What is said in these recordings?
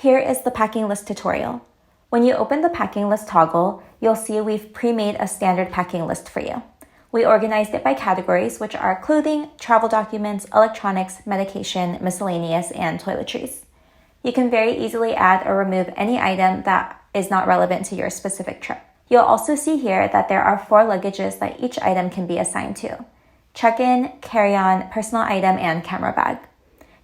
Here is the packing list tutorial. When you open the packing list toggle, you'll see we've pre-made a standard packing list for you. We organized it by categories, which are clothing, travel documents, electronics, medication, miscellaneous, and toiletries. You can very easily add or remove any item that is not relevant to your specific trip. You'll also see here that there are 4 luggages that each item can be assigned to: check-in, carry-on, personal item, and camera bag.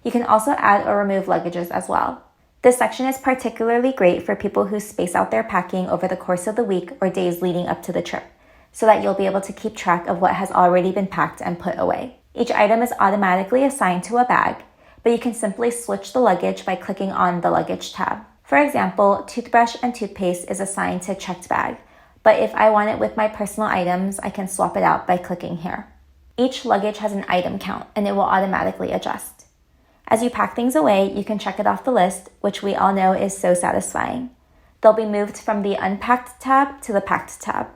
You can also add or remove luggages as well. This section is particularly great for people who space out their packing over the course of the week or days leading up to the trip, so that you'll be able to keep track of what has already been packed and put away. Each item is automatically assigned to a bag, but you can simply switch the luggage by clicking on the Luggage tab. For example, toothbrush and toothpaste is assigned to checked bag, but if I want it with my personal items, I can swap it out by clicking here. Each luggage has an item count, and it will automatically adjust. As you pack things away, you can check it off the list, which we all know is so satisfying. They'll be moved from the Unpacked tab to the Packed tab.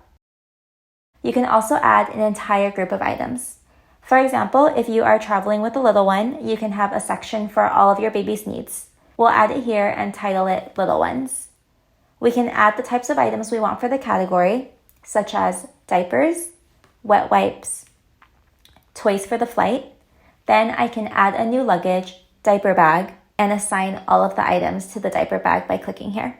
You can also add an entire group of items. For example, if you are traveling with a little one, you can have a section for all of your baby's needs. We'll add it here and title it Little Ones. We can add the types of items we want for the category, such as diapers, wet wipes, toys for the flight. Then I can add a new luggage, diaper bag, and assign all of the items to the diaper bag by clicking here.